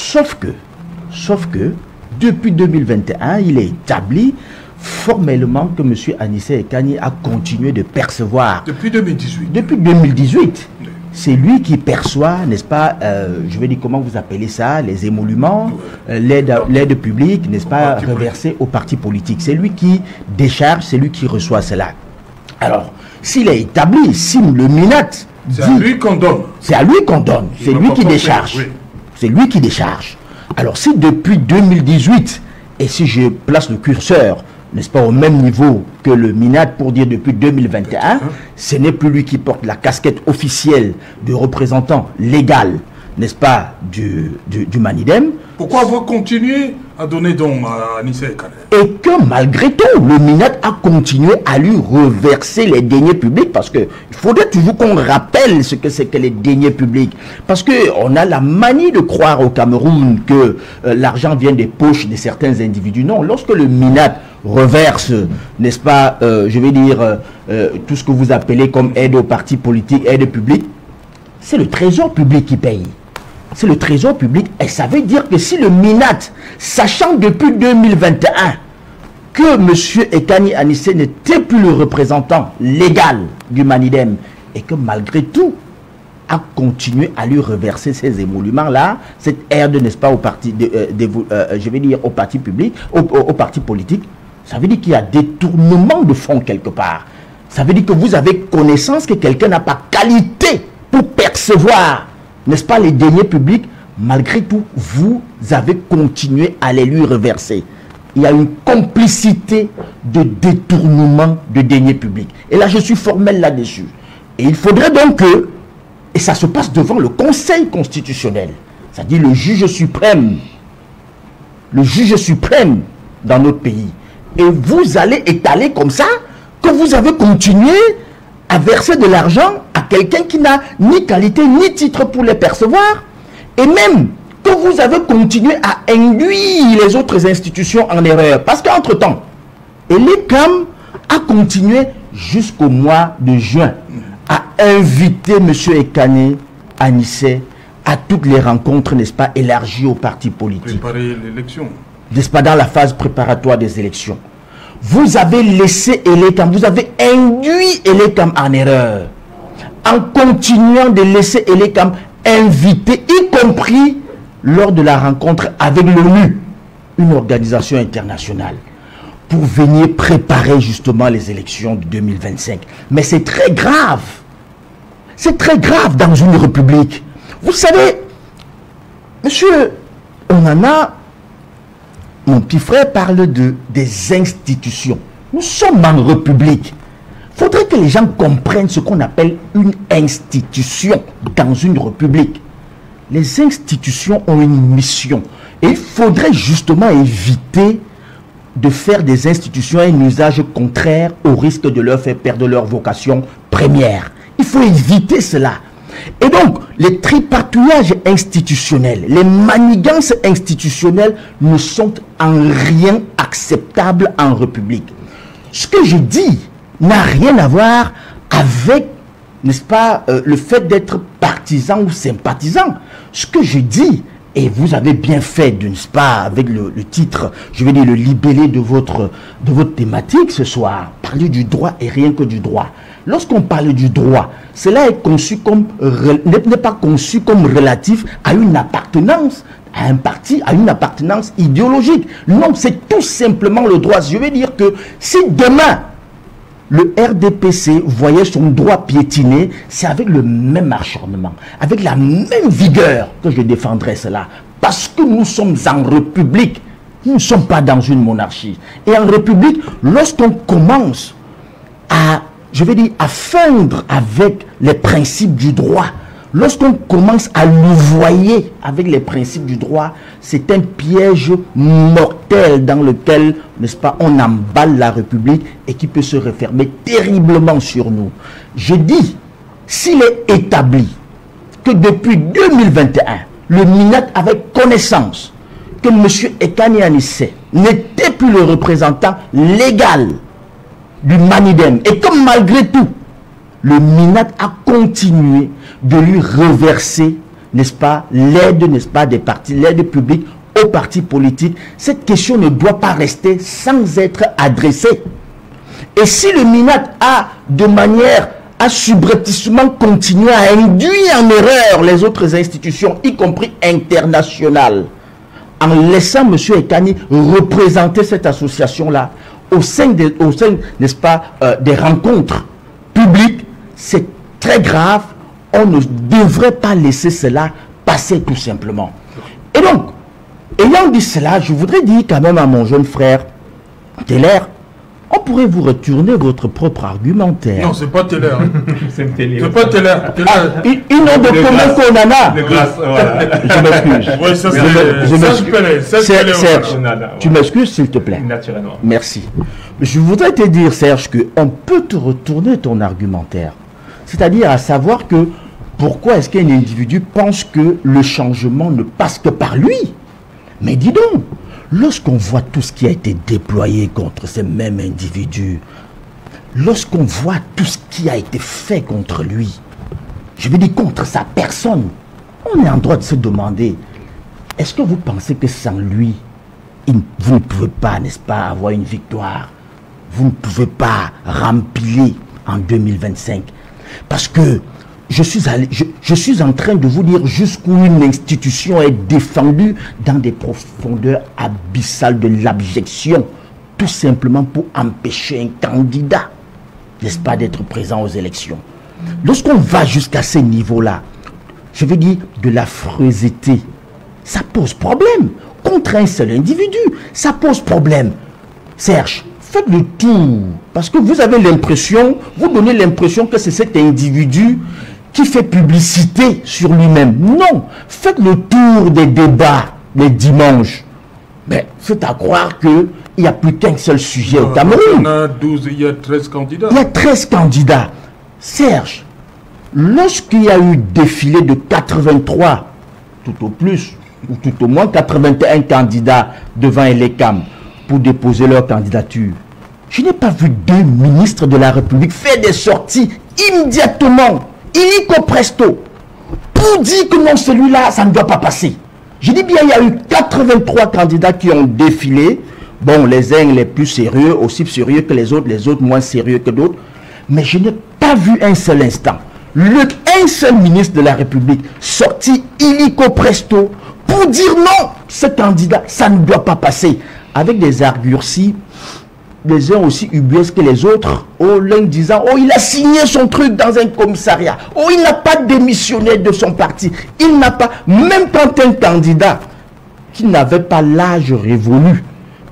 Sauf que, depuis 2021, il est établi formellement que M. Anissé Ekani a continué de percevoir. Depuis 2018. Depuis 2018. Oui. C'est lui qui perçoit, n'est-ce pas, je vais dire comment vous appelez ça, les émoluments, l'aide publique, n'est-ce pas, reversée aux partis politiques. C'est lui qui décharge, c'est lui qui reçoit cela. Alors, s'il est établi, si le MINAT... C'est à lui qu'on donne. C'est à lui qu'on donne. C'est lui qui décharge. Oui. C'est lui qui décharge. Alors, si depuis 2018, et si je place le curseur, n'est-ce pas, au même niveau que le MINAT pour dire depuis 2021, ce n'est plus lui qui porte la casquette officielle de représentant légal, n'est-ce pas, du Manidem. Pourquoi vous continuez à donner donc à Anissé Ekani? Et que malgré tout, le MINAT a continué à lui reverser les deniers publics, parce qu'il faudrait toujours qu'on rappelle ce que c'est que les deniers publics. Parce qu'on a la manie de croire au Cameroun que l'argent vient des poches de certains individus. Non, lorsque le MINAT reverse, n'est-ce pas, je vais dire, tout ce que vous appelez comme aide aux partis politiques, aide publique, c'est le trésor public qui paye. C'est le trésor public. Et ça veut dire que si le MINAT, sachant depuis 2021 que M. Ekani Anissé n'était plus le représentant légal du Manidem, et que malgré tout, a continué à lui reverser ces émoluments-là, cette aide, n'est-ce pas, au parti, je vais dire, au parti public, au parti politique, ça veut dire qu'il y a détournement de fonds quelque part. Ça veut dire que vous avez connaissance que quelqu'un n'a pas qualité pour percevoir, n'est-ce pas, les deniers publics. Malgré tout, vous avez continué à les lui reverser. Il y a une complicité de détournement de deniers publics. Et là, je suis formel là-dessus. Et il faudrait donc que, et ça se passe devant le Conseil constitutionnel, c'est-à-dire le juge suprême dans notre pays. Et vous allez étaler comme ça que vous avez continué à verser de l'argent à quelqu'un qui n'a ni qualité ni titre pour les percevoir, et même que vous avez continué à induire les autres institutions en erreur. Parce qu'entre-temps, l'ECAM a continué jusqu'au mois de juin à inviter M. Ekani Anissé à toutes les rencontres, n'est-ce pas, élargies aux partis politiques. Préparer l'élection. N'est-ce pas, dans la phase préparatoire des élections. Vous avez laissé l'ECAM, vous avez induit l'ECAM en erreur, en continuant de laisser l'ECAM inviter, y compris lors de la rencontre avec l'ONU, une organisation internationale, pour venir préparer justement les élections de 2025. Mais c'est très grave. C'est très grave dans une république. Vous savez, monsieur Onana, mon petit frère parle des institutions. Nous sommes en république. Il faudrait que les gens comprennent ce qu'on appelle une institution dans une république. Les institutions ont une mission. Et il faudrait justement éviter de faire des institutions un usage contraire au risque de leur faire perdre leur vocation première. Il faut éviter cela. Et donc, les tripatouillages institutionnels, les manigances institutionnelles ne sont en rien acceptables en République. Ce que je dis n'a rien à voir avec, n'est-ce pas, le fait d'être partisan ou sympathisant. Ce que je dis, et vous avez bien fait, n'est-ce pas, avec le titre, je vais dire le libellé de votre thématique ce soir, parler du droit et rien que du droit. Lorsqu'on parle du droit, cela est conçu comme, n'est pas conçu comme relatif à une appartenance à un parti, à une appartenance idéologique. Non, c'est tout simplement le droit. Je veux dire que si demain, le RDPC voyait son droit piétiné, c'est avec le même acharnement, avec la même vigueur que je défendrais cela. Parce que nous sommes en république, nous ne sommes pas dans une monarchie. Et en république, lorsqu'on commence à, je vais dire, à feindre avec les principes du droit, lorsqu'on commence à louvoyer avec les principes du droit, c'est un piège mortel dans lequel, n'est-ce pas, on emballe la République et qui peut se refermer terriblement sur nous. Je dis, s'il est établi que depuis 2021, le MINAT avait connaissance que M. Ekani Anissé n'était plus le représentant légal du Manidem et que malgré tout, le MINAT a continué de lui reverser n'est-ce pas, l'aide, n'est-ce pas, des partis, l'aide publique aux partis politiques. Cette question ne doit pas rester sans être adressée. Et si le MINAT a, de manière à subrepticement continué à induire en erreur les autres institutions, y compris internationales, en laissant M. Ekani représenter cette association-là au sein, n'est-ce pas, des rencontres publiques, c'est très grave. On ne devrait pas laisser cela passer tout simplement. Et donc, ayant dit cela, je voudrais dire quand même à mon jeune frère Teller, on pourrait vous retourner votre propre argumentaire. Non, c'est pas Teller. C'est pas Teller. Une autre document qu'on en a. De grâce, voilà. Je m'excuse. Oui, ça c'est Serge, tu m'excuses s'il te plaît. Naturellement. Merci. Je voudrais te dire, Serge, qu'on peut te retourner ton argumentaire. C'est-à-dire à savoir que pourquoi est-ce qu'un individu pense que le changement ne passe que par lui? Mais dis donc, lorsqu'on voit tout ce qui a été déployé contre ces mêmes individus, lorsqu'on voit tout ce qui a été fait contre lui, je veux dire contre sa personne, on est en droit de se demander, est-ce que vous pensez que sans lui, vous ne pouvez pas, n'est-ce pas, avoir une victoire? Vous ne pouvez pas remplir en 2025? Parce que je suis en train de vous dire jusqu'où une institution est défendue dans des profondeurs abyssales de l'abjection, tout simplement pour empêcher un candidat, n'est-ce pas, d'être présent aux élections. Lorsqu'on va jusqu'à ces niveaux-là, je veux dire de l'affreusité, ça pose problème. Contre un seul individu, ça pose problème. Serge, faites le tour, parce que vous avez l'impression, vous donnez l'impression que c'est cet individu qui fait publicité sur lui-même. Non, faites le tour des débats les dimanches. Mais faites à croire qu'il n'y a plus qu'un seul sujet au Cameroun. Il y a 13 candidats. Il y a 13 candidats. Serge, lorsqu'il y a eu défilé de 83, tout au plus, ou tout au moins 81 candidats devant Elecam pour déposer leur candidature, je n'ai pas vu deux ministres de la République faire des sorties immédiatement, illico presto, pour dire que non, celui-là, ça ne doit pas passer. Je dis bien, il y a eu 83 candidats qui ont défilé. Bon, les uns les plus sérieux, aussi sérieux que les autres moins sérieux que d'autres. Mais je n'ai pas vu un seul instant un seul ministre de la République sorti illico presto pour dire non, ce candidat, ça ne doit pas passer. Avec des arguties, les uns aussi ubuesques que les autres. Oh, l'un disant, oh, il a signé son truc dans un commissariat. Oh, il n'a pas démissionné de son parti. Il n'a pas, même quand un candidat qui n'avait pas l'âge révolu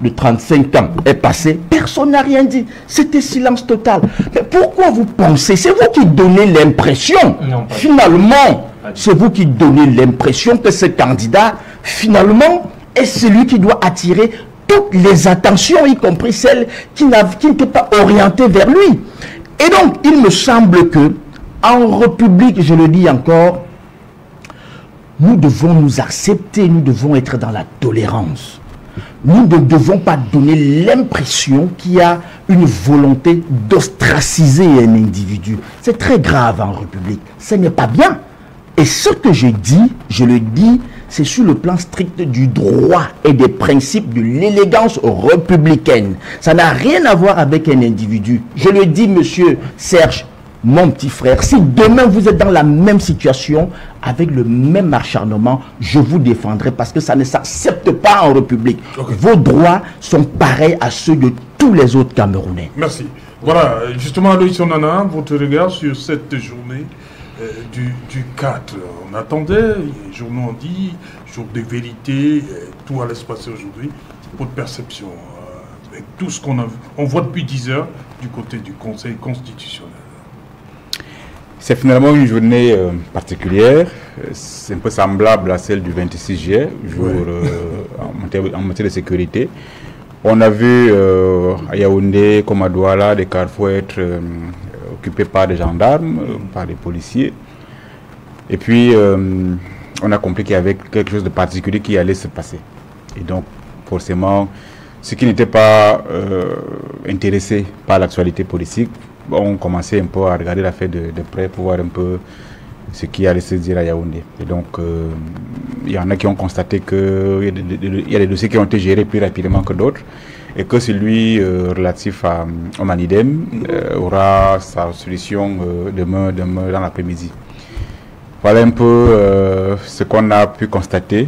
de 35 ans est passé, personne n'a rien dit. C'était silence total. Mais pourquoi vous pensez? C'est vous qui donnez l'impression, finalement, c'est vous qui donnez l'impression que ce candidat, finalement, est celui qui doit attirer toutes les attentions, y compris celles qui n'étaient pas orientées vers lui. Et donc, il me semble que, en République, je le dis encore, nous devons nous accepter, nous devons être dans la tolérance. Nous ne devons pas donner l'impression qu'il y a une volonté d'ostraciser un individu. C'est très grave en République. Ce n'est pas bien. Et ce que je dis, je le dis, c'est sur le plan strict du droit et des principes de l'élégance républicaine. Ça n'a rien à voir avec un individu. Je le dis, monsieur Serge, mon petit frère, si demain vous êtes dans la même situation, avec le même acharnement, je vous défendrai parce que ça ne s'accepte pas en République. Okay. Vos droits sont pareils à ceux de tous les autres Camerounais. Merci. Voilà, justement, Loïs Onana, votre regard sur cette journée du 4. On attendait, les journaux ont dit, jour de vérité, tout allait se passer aujourd'hui. Votre perception, avec tout ce qu'on a vu, on voit depuis 10 heures du côté du Conseil constitutionnel. C'est finalement une journée particulière, c'est un peu semblable à celle du 26 juillet, jour en matière de sécurité. On a vu à Yaoundé, comme à Douala, des carrefours être occupés par des gendarmes, par des policiers. Et puis, on a compris qu'il y avait quelque chose de particulier qui allait se passer. Et donc, forcément, ceux qui n'étaient pas intéressés par l'actualité politique, on commençait un peu à regarder l'affaire de près pour voir un peu ce qui allait se dire à Yaoundé. Et donc, il y en a qui ont constaté qu'il y a des dossiers qui ont été gérés plus rapidement que d'autres et que celui relatif au Manidem aura sa solution demain dans l'après-midi. Voilà un peu ce qu'on a pu constater.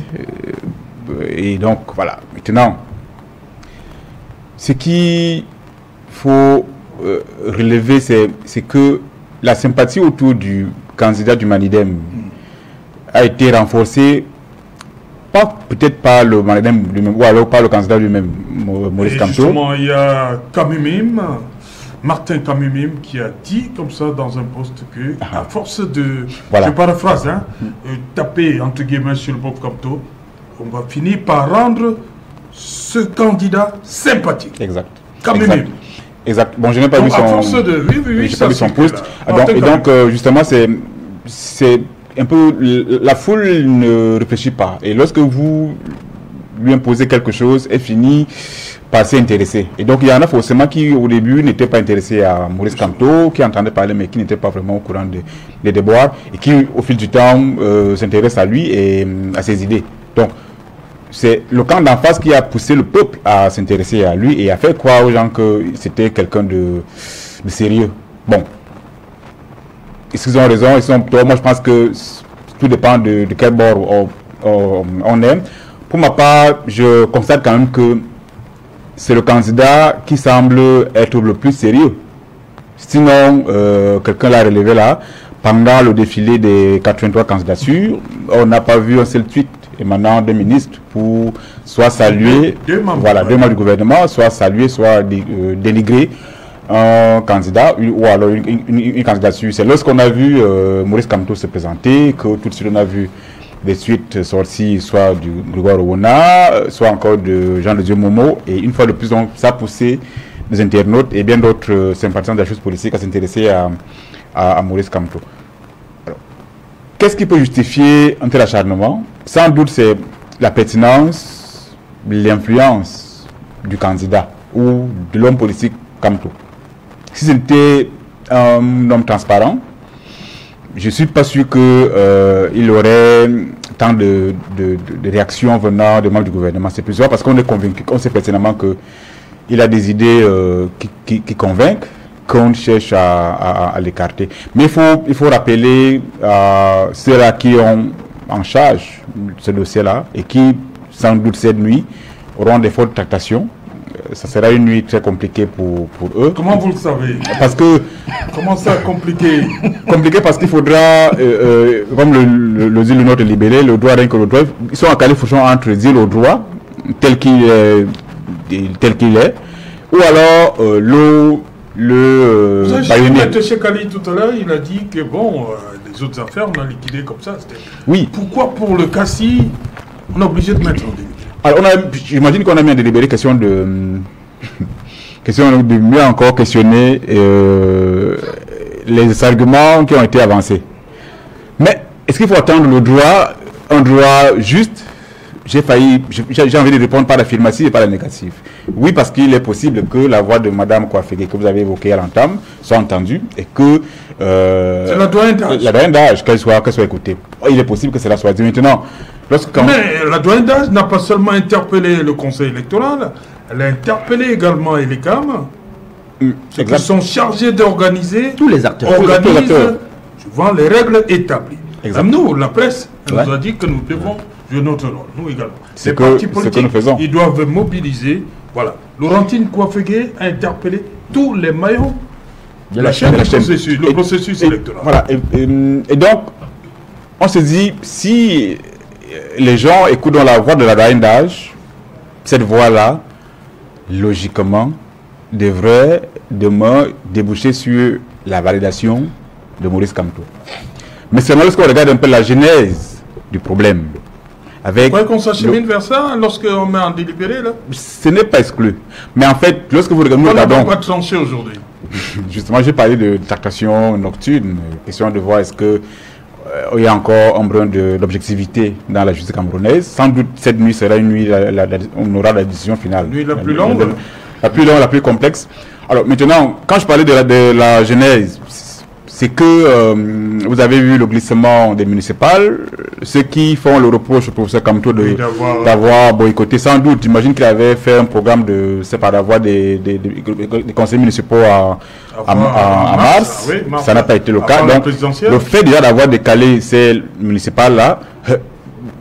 Et donc, voilà. Maintenant, ce qu'il faut relever, c'est que la sympathie autour du candidat du Manidem a été renforcée, peut-être pas le Manidem lui-même, ou alors pas le candidat lui-même, Maurice Kamto. Justement, il y a Kamimim, Martin Kamimim, qui a dit comme ça dans un post que, à force de, je paraphrase, taper entre guillemets sur le pauvre Kamto, on va finir par rendre ce candidat sympathique. Exact. Kamimim. Exact. Bon, je n'ai pas vu son post. Et donc, justement, c'est un peu... La foule ne réfléchit pas. Et lorsque vous lui imposez quelque chose, elle finit par s'intéresser. Et donc, il y en a forcément qui, au début, n'étaient pas intéressés à Maurice Kamto, qui entendaient parler, mais qui n'étaient pas vraiment au courant des déboires, et qui, au fil du temps, s'intéressent à lui et à ses idées. Donc, c'est le camp d'en face qui a poussé le peuple à s'intéresser à lui et à faire croire aux gens que c'était quelqu'un de sérieux. Bon, est-ce qu'ils ont raison, ils sont tort? Moi je pense que tout dépend de quel bord on est. Pour ma part, je constate quand même que c'est le candidat qui semble être le plus sérieux. Sinon, quelqu'un l'a relevé là, pendant le défilé des 83 candidatures, on n'a pas vu un seul tweet émanant des ministres pour soit saluer deux membres du gouvernement, soit saluer, soit dénigrer un candidat ou alors une candidature. C'est lorsqu'on a vu Maurice Kamto se présenter que tout de suite on a vu des suites sorties soit du Grégoire Owona, soit encore de Jean de Dieu Momo, et une fois de plus ça a poussé des internautes et bien d'autres sympathisants de la chose politique à s'intéresser à Maurice Kamto. Qu'est-ce qui peut justifier un tel acharnement? Sans doute, c'est la pertinence, l'influence du candidat ou de l'homme politique Kamto. Si c'était un homme transparent, je ne suis pas sûr qu'il aurait tant de réactions venant des membres du gouvernement. C'est plusieurs parce qu'on est convaincu, on sait pertinemment qu'il a des idées qui convainquent, qu'on cherche à l'écarter. Mais il faut rappeler ceux-là qui ont en charge ce dossier-là et qui, sans doute cette nuit, auront des fautes de tractation. Ça sera une nuit très compliquée pour eux. Comment vous le savez? Parce que... Comment ça, compliqué? Compliqué parce qu'il faudra, comme le dit le nôtre libéré, le droit rien que le droit, ils sont en califourchon entre dire le droit tel qu'il est, ou alors vous avez vu chez Kali tout à l'heure, il a dit que bon, les autres affaires, on a liquidé comme ça. Oui. Pourquoi pour le Cassis, on est obligé de mettre en délibéré? Alors, j'imagine qu'on a mis en délibéré question de mieux encore questionner les arguments qui ont été avancés. Mais est-ce qu'il faut attendre un droit juste? J'ai envie de répondre par l'affirmatif et par la négative. Oui, parce qu'il est possible que la voix de Mme Kouafégué que vous avez évoquée à l'entame soit entendue et que... c'est la doyenne d'âge. La doyenne d'âge, qu'elle soit écoutée. Il est possible que cela soit dit maintenant. Mais la doyenne d'âge n'a pas seulement interpellé le Conseil électoral, elle a interpellé également les CAM, qui sont chargés d'organiser... Tous les acteurs. Suivant les règles établies. Même nous, la presse, elle nous a dit que nous devons... jouer notre rôle, nous également. Les partis politiques, ils doivent mobiliser. Voilà. Laurentine Kouafégué a interpellé tous les maillons de la chaîne, le processus électoral. Voilà. Et donc, on se dit, si les gens écoutent dans la voix de la doyenne d'âge, cette voix-là, logiquement, devrait demain déboucher sur la validation de Maurice Kamto. Mais seulement lorsqu'on regarde un peu la genèse du problème, vous croyez qu'on s'achemine vers ça lorsqu'on met en délibéré là? Ce n'est pas exclu. Mais en fait, lorsque vous regardez... On n'a pas de tranché aujourd'hui. Justement, j'ai parlé de tractation nocturne, question de voir est-ce que il y a encore un brin d'objectivité dans la justice camerounaise. Sans doute, cette nuit sera une nuit, on aura la décision finale. La nuit la plus longue. La plus longue, la plus complexe. Alors maintenant, quand je parlais de la genèse, c'est que vous avez vu le glissement des municipales, ceux qui font le reproche au professeur Kamto d'avoir boycotté, sans doute, j'imagine qu'il avait fait un programme d'avoir des conseils municipaux en mars, oui, ça n'a pas été le cas. Donc, le fait déjà d'avoir décalé ces municipales-là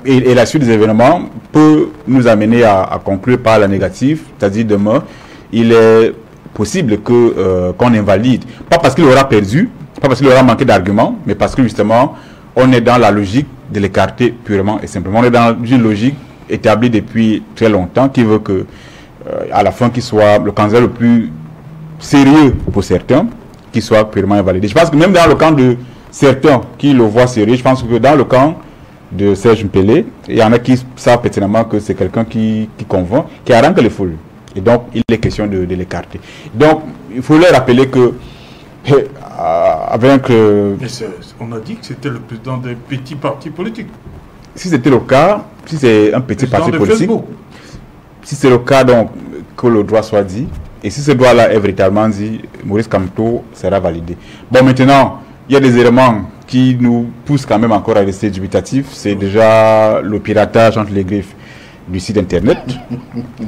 et la suite des événements peut nous amener à conclure par la négative, c'est-à-dire demain, il est possible qu'on invalide, pas parce qu'il aura perdu, pas parce qu'il aura manqué d'arguments, mais parce que justement, on est dans la logique de l'écarter purement et simplement. On est dans une logique établie depuis très longtemps qui veut que, à la fin, qu'il soit le candidat le plus sérieux pour certains, qu'il soit purement invalidé. Je pense que même dans le camp de certains qui le voient sérieux, je pense que dans le camp de Serge Mpele, il y en a qui savent pertinemment que c'est quelqu'un qui convainc, qui arrange les foules. Et donc, il est question de l'écarter. Donc, il faut leur rappeler que avec on a dit que c'était le président des petits partis politiques. Si c'était le cas, si c'est un petit parti politique, si c'est le cas, donc, que le droit soit dit, et si ce droit-là est véritablement dit, Maurice Kamto sera validé. Bon, maintenant, il y a des éléments qui nous poussent quand même encore à rester dubitatifs. C'est déjà le piratage entre les griffes du site internet.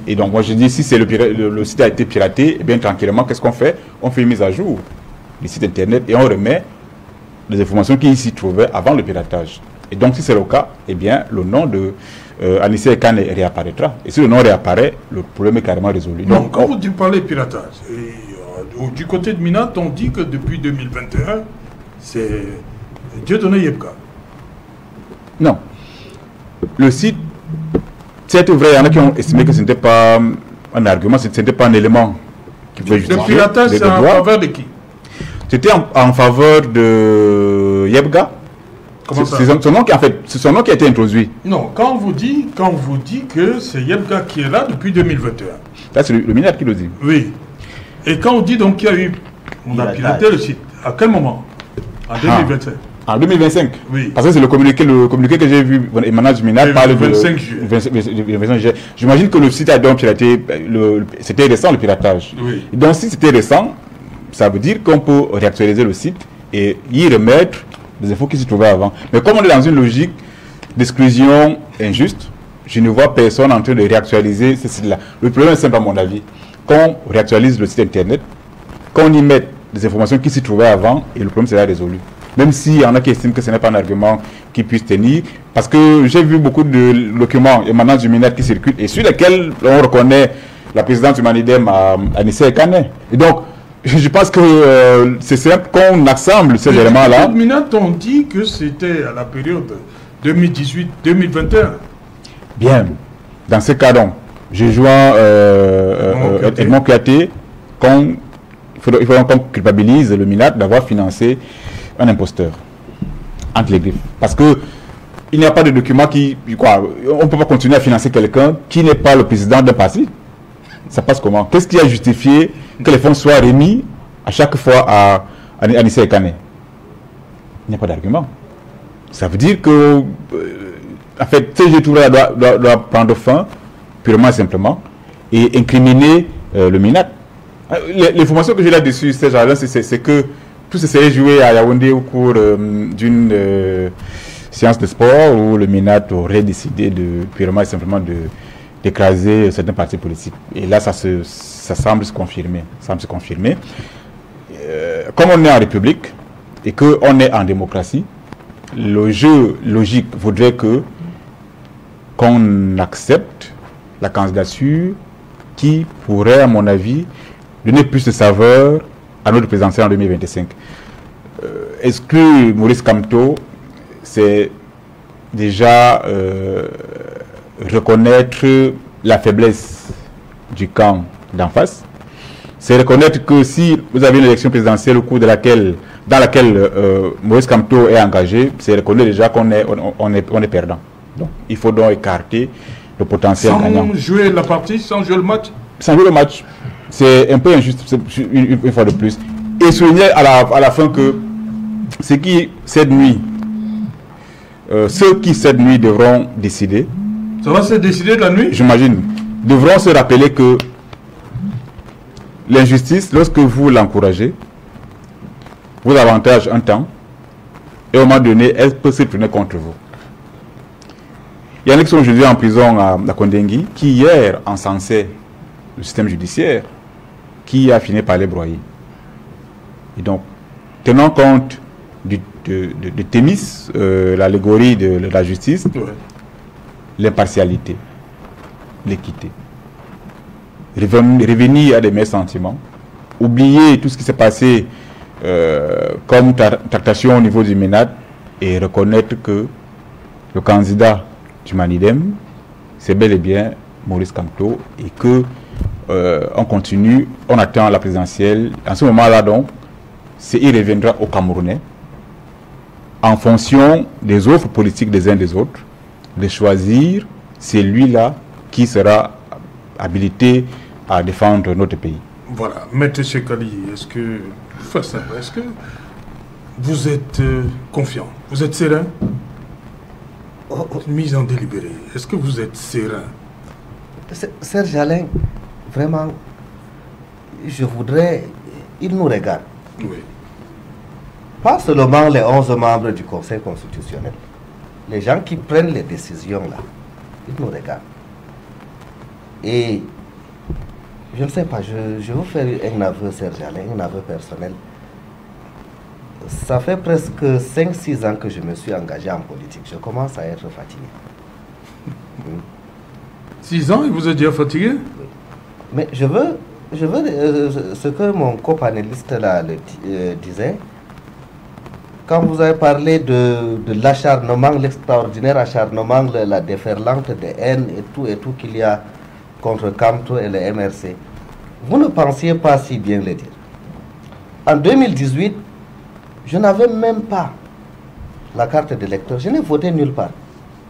Et donc, moi, je dis, si c'est le site a été piraté, eh bien, tranquillement, qu'est-ce qu'on fait? On fait une mise à jour du site internet et on remet les informations qui s'y trouvaient avant le piratage. Et donc, si c'est le cas, eh bien, le nom de Anissé Ekane réapparaîtra. Et si le nom réapparaît, le problème est carrément résolu. Donc, quand vous parlez piratage, du côté de Minat, on dit que depuis 2021, c'est Dieudonné Yebka. Non. Le site, c'est vrai, il y en a qui ont estimé que ce n'était pas un argument, ce n'était pas un élément qui pouvait justifier. Le piratage, c'est en faveur de qui? C'était en faveur de Yebga. C'est son nom qui a été introduit. Non, quand on vous dit que c'est Yebga qui est là depuis 2021. Là, c'est le ministre qui le dit. Oui. Et quand on dit donc qu'il y a eu, on a piraté le site, à quel moment? En 2025. En 2025. Oui. Parce que c'est le communiqué que j'ai vu émanant du MINAT parle le 25 juillet. J'imagine que le site a donc piraté, c'était récent le piratage. Oui. Donc si c'était récent, ça veut dire qu'on peut réactualiser le site et y remettre des infos qui se trouvaient avant. Mais comme on est dans une logique d'exclusion injuste, je ne vois personne en train de réactualiser ce site-là. Le problème est simple à mon avis. Qu'on réactualise le site internet, qu'on y mette des informations qui s'y trouvaient avant et le problème sera résolu. Même s'il y en a qui estiment que ce n'est pas un argument qui puisse tenir, parce que j'ai vu beaucoup de documents émanant du MINAT qui circulent et sur lesquels on reconnaît la présidente du Manidem Anissé Ekane. Et donc, je pense que c'est simple qu'on assemble ces éléments-là. Le MINAT ont dit que c'était à la période 2018-2021. Bien. Dans ce cas, donc, j'ai joint Edmond Kouyaté. Il faudrait qu'on culpabilise le MINAT d'avoir financé un imposteur entre les griffes. Parce que il n'y a pas de document on ne peut pas continuer à financer quelqu'un qui n'est pas le président d'un parti. Ça passe comment? Qu'est-ce qui a justifié que les fonds soient remis à chaque fois à Anissé Ekane? Il n'y a pas d'argument. Ça veut dire que, en fait, ce jeu doit prendre fin purement et simplement et incriminer le MINAT. L'information que j'ai là-dessus, c'est que tout se serait joué à Yaoundé au cours d'une séance de sport où le MINAT aurait décidé purement et simplement d'écraser certains partis politiques. Et là, ça semble se confirmer. Comme on est en République et qu'on est en démocratie, le jeu logique voudrait qu'on accepte la candidature qui pourrait, à mon avis, donner plus de saveur à notre présidentielle en 2025. Exclure Maurice Kamto, c'est déjà reconnaître la faiblesse du camp d'en face. C'est reconnaître que si vous avez une élection présidentielle au cours dans laquelle Maurice Kamto est engagé, c'est reconnaître déjà qu'on est perdant. Donc, il faut donc écarter le potentiel gagnant. Sans jouer la partie, sans jouer le match? Sans jouer le match. C'est un peu injuste, une fois de plus. Et souligner à la fin que ceux qui, cette nuit, devront décider. Ça va se décider de la nuit? J'imagine. Devront se rappeler que l'injustice, lorsque vous l'encouragez, vous avantage un temps, et au moment donné, elle peut se tourner contre vous. Il y en a qui sont aujourd'hui en prison à Kondengui, qui hier encensaient le système judiciaire, qui a fini par les broyer. Et donc, tenant compte de Thémis, l'allégorie de la justice, l'impartialité, l'équité, revenir à des meilleurs sentiments, oublier tout ce qui s'est passé comme tractation au niveau du MENAD et reconnaître que le candidat du Manidem, c'est bel et bien Maurice Kamto, et que on continue, on attend la présidentielle. En ce moment-là, donc, il reviendra aux Camerounais, en fonction des offres politiques des uns des autres, de choisir celui-là qui sera habilité à défendre notre pays. Voilà, Maître Chekali, est-ce que vous êtes confiant, vous êtes serein? Mise en délibéré, est-ce que vous êtes serein? Serge Alain, vraiment, je voudrais, il nous regarde. Oui. Pas seulement les 11 membres du Conseil constitutionnel. Les gens qui prennent les décisions là, ils nous regardent. Et je ne sais pas, je vais vous faire un aveu, Serge Alain, un aveu personnel. Ça fait presque 5-6 ans que je me suis engagé en politique. Je commence à être fatigué. 6 ans et vous êtes déjà fatigué? Oui. Mais je veux ce que mon copanéliste là disait. Quand vous avez parlé de l'acharnement, l'extraordinaire acharnement, la déferlante de haine et tout qu'il y a contre Kamto et le MRC, vous ne pensiez pas si bien le dire. En 2018, je n'avais même pas la carte d'électeur. Je n'ai voté nulle part.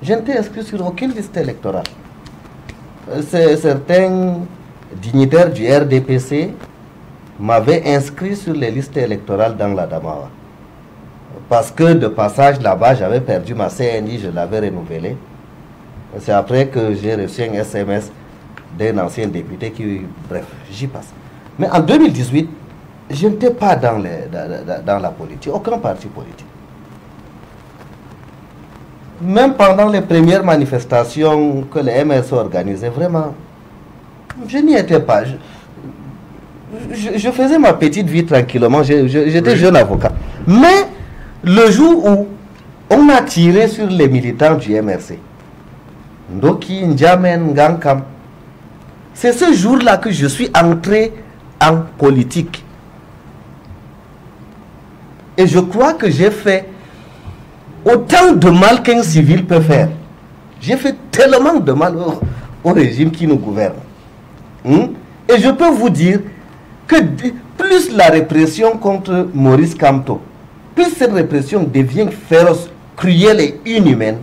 Je n'étais inscrit sur aucune liste électorale. Certains dignitaires du RDPC m'avaient inscrit sur les listes électorales dans la Damawa. Parce que de passage là-bas, j'avais perdu ma CNI, je l'avais renouvelée. C'est après que j'ai reçu un SMS d'un ancien député qui... Bref, j'y passe. Mais en 2018, je n'étais pas dans la politique, aucun parti politique. Même pendant les premières manifestations que les MRC organisaient, vraiment, je n'y étais pas. Je faisais ma petite vie tranquillement, j'étais jeune avocat. Mais le jour où on a tiré sur les militants du MRC, Ndoki, Ndjamen, Ngankam, c'est ce jour-là que je suis entré en politique. Et je crois que j'ai fait autant de mal qu'un civil peut faire. J'ai fait tellement de mal au régime qui nous gouverne. Et je peux vous dire que plus la répression contre Maurice Kamto, plus cette répression devient féroce, cruelle et inhumaine,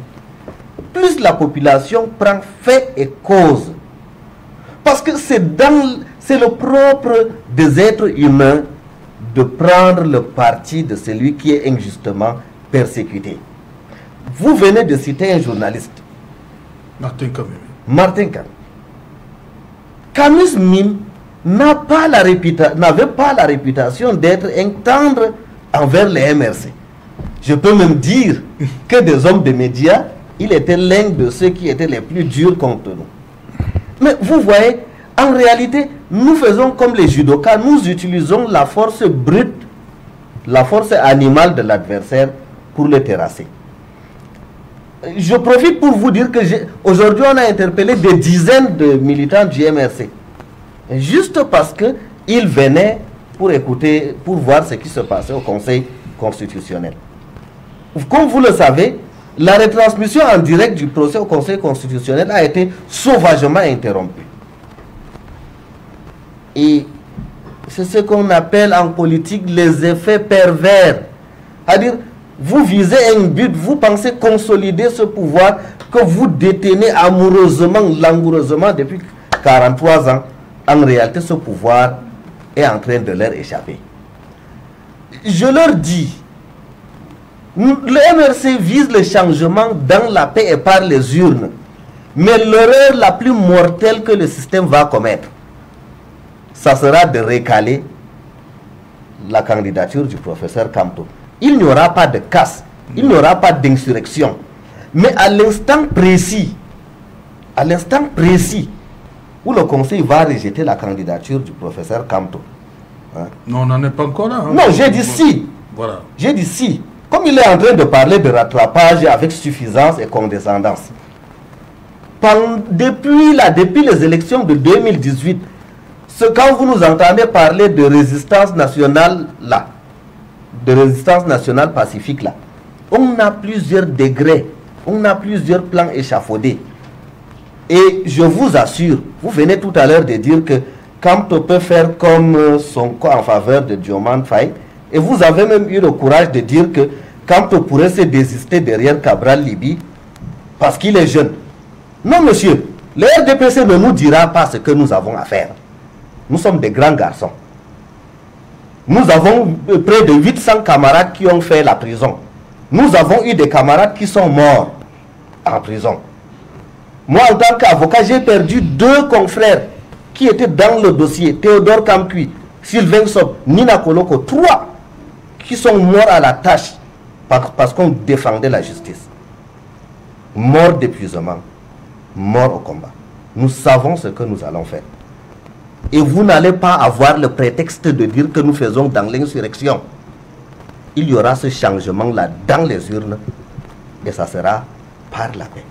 plus la population prend fait et cause. Parce que c'est le propre des êtres humains de prendre le parti de celui qui est injustement persécuté. Vous venez de citer un journaliste. Martin Kamimi. Martin Kamimi. Camus Mime n'avait pas la réputation d'être un tendre envers les MRC. Je peux même dire que des hommes de médias, il était l'un de ceux qui étaient les plus durs contre nous. Mais vous voyez, en réalité, nous faisons comme les judokas, nous utilisons la force brute, la force animale de l'adversaire pour le terrasser. Je profite pour vous dire que aujourd'hui on a interpellé des dizaines de militants du MRC. Juste parce qu'ils venaient pour écouter, pour voir ce qui se passait au Conseil constitutionnel. Comme vous le savez, la retransmission en direct du procès au Conseil constitutionnel a été sauvagement interrompue. Et c'est ce qu'on appelle en politique les effets pervers. C'est-à-dire, vous visez un but, vous pensez consolider ce pouvoir que vous détenez amoureusement, langoureusement depuis 43 ans. En réalité, ce pouvoir est en train de leur échapper. Je leur dis, le MRC vise le changement dans la paix et par les urnes. Mais l'erreur la plus mortelle que le système va commettre, ça sera de recaler la candidature du professeur Kamto, il n'y aura pas de casse, il n'y aura pas d'insurrection. Mais à l'instant précis où le conseil va rejeter la candidature du professeur Kamto. Hein? Non, on n'en est pas encore là. Hein. Non, j'ai dit si. Voilà. J'ai dit si. Comme il est en train de parler de rattrapage avec suffisance et condescendance. Depuis les élections de 2018, quand vous nous entendez parler de résistance nationale là, de résistance nationale pacifique là, on a plusieurs degrés, on a plusieurs plans échafaudés. Et je vous assure, vous venez tout à l'heure de dire que Kamto peut faire comme Sonko en faveur de Diomaye Faye, et vous avez même eu le courage de dire que Kamto pourrait se désister derrière Cabral Libi parce qu'il est jeune. Non monsieur, le RDPC ne nous dira pas ce que nous avons à faire. Nous sommes des grands garçons. Nous avons près de 800 camarades qui ont fait la prison. Nous avons eu des camarades qui sont morts en prison. Moi, en tant qu'avocat, j'ai perdu 2 confrères qui étaient dans le dossier. Théodore Kamkui, Sylvain Sob, Nina Koloko, 3 qui sont morts à la tâche parce qu'on défendait la justice. Morts d'épuisement, morts au combat. Nous savons ce que nous allons faire. Et vous n'allez pas avoir le prétexte de dire que nous faisons dans l'insurrection. Il y aura ce changement-là dans les urnes et ça sera par la paix.